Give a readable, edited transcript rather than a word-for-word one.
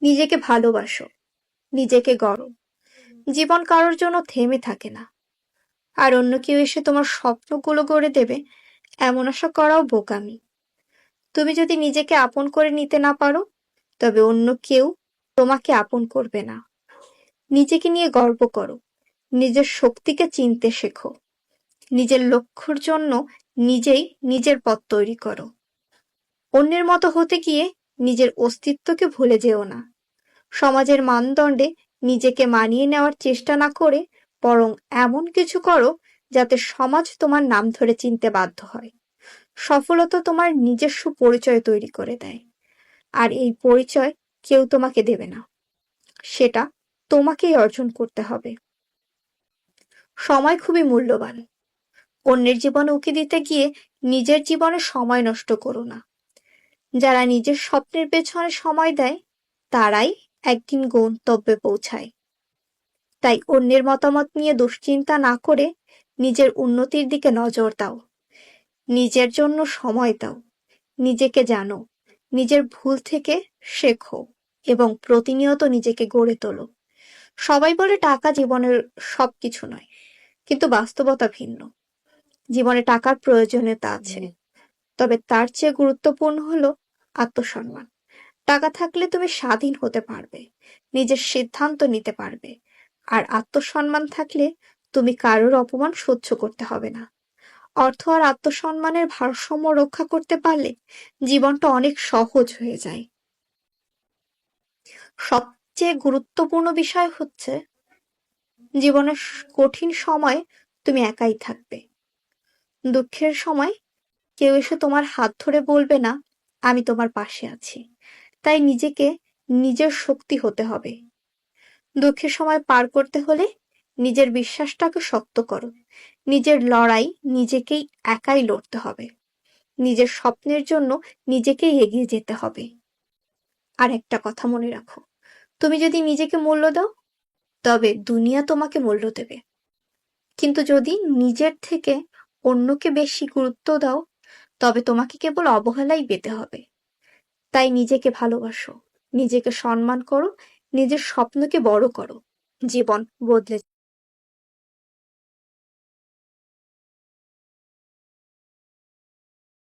নিজেকে ভালোবাসো, নিজেকে গড়ো। জীবন কারোর জন্য থেমে থাকে না। আর অন্য কেউ এসে তোমার স্বপ্নগুলো গড়ে দেবে এমন আশা করাও বোকামি। তুমি যদি নিজেকে আপন করে নিতে না পারো, তবে অন্য কেউ তোমাকে আপন করবে না। নিজেকে নিয়ে গর্ব করো, নিজের শক্তিকে চিনতে শেখো, নিজের লক্ষ্যের জন্য নিজেই নিজের পথ তৈরি করো। অন্যের মতো হতে গিয়ে নিজের অস্তিত্বকে ভুলে যেও না। সমাজের মানদণ্ডে নিজেকে মানিয়ে নেওয়ার চেষ্টা না করে বরং এমন কিছু করো যাতে সমাজ তোমার নাম ধরে চিনতে বাধ্য হয়। সফলতা তোমার নিজস্ব পরিচয় তৈরি করে দেয়, আর এই পরিচয় কেউ তোমাকে দেবে না। সেটা তোমাকেই অর্জন করতে হবে। সময় খুবই মূল্যবান। অন্যের জীবনে উকি দিতে গিয়ে নিজের জীবনে সময় নষ্ট করো না। যারা নিজের স্বপ্নের পেছনে সময় দেয় তারাই একদিন গন্তব্যে পৌঁছায়। তাই অন্যের মতামত নিয়ে দুশ্চিন্তা না করে নিজের উন্নতির দিকে নজর দাও। নিজের জন্য সময় দাও, নিজেকে জানো, নিজের ভুল থেকে শেখো এবং প্রতিনিয়ত নিজেকে গড়ে তোলো। সবাই বলে টাকা জীবনের সবকিছু নয়, কিন্তু বাস্তবতা ভিন্ন। জীবনে টাকার প্রয়োজনীয়তা আছে, তবে তার চেয়ে গুরুত্বপূর্ণ হলো আত্মসম্মান। টাকা থাকলে তুমি স্বাধীন হতে পারবে, নিজের সিদ্ধান্ত নিতে পারবে, আর আত্মসম্মান থাকলে তুমি কারোর অপমান সহ্য করতে হবে না। অর্থ আর আত্মসম্মানের ভারসাম্য রক্ষা করতে পারলে জীবনটা অনেক সহজ হয়ে যায়। সবচেয়ে গুরুত্বপূর্ণ বিষয় হচ্ছে জীবনের কঠিন সময় তুমি একাই থাকবে। দুঃখের সময় কেউ এসে তোমার হাত ধরে বলবে না আমি তোমার পাশে আছি। তাই নিজেকে নিজের শক্তি হতে হবে। দুঃখের সময় পার করতে হলে নিজের বিশ্বাসটাকে শক্ত করো। নিজের লড়াই নিজেকেই একাই লড়তে হবে। নিজের স্বপ্নের জন্য নিজেকেই এগিয়ে যেতে হবে। আর একটা কথা মনে রাখো, তুমি যদি নিজেকে মূল্য দাও তবে দুনিয়া তোমাকে মূল্য দেবে। কিন্তু যদি নিজের থেকে অন্যকে বেশি গুরুত্ব দাও তবে তোমাকে কেবল অবহেলাই পেতে হবে। তাই নিজেকে ভালোবাসো, নিজেকে সম্মান করো, নিজের স্বপ্নকে বড় করো। জীবন বদলে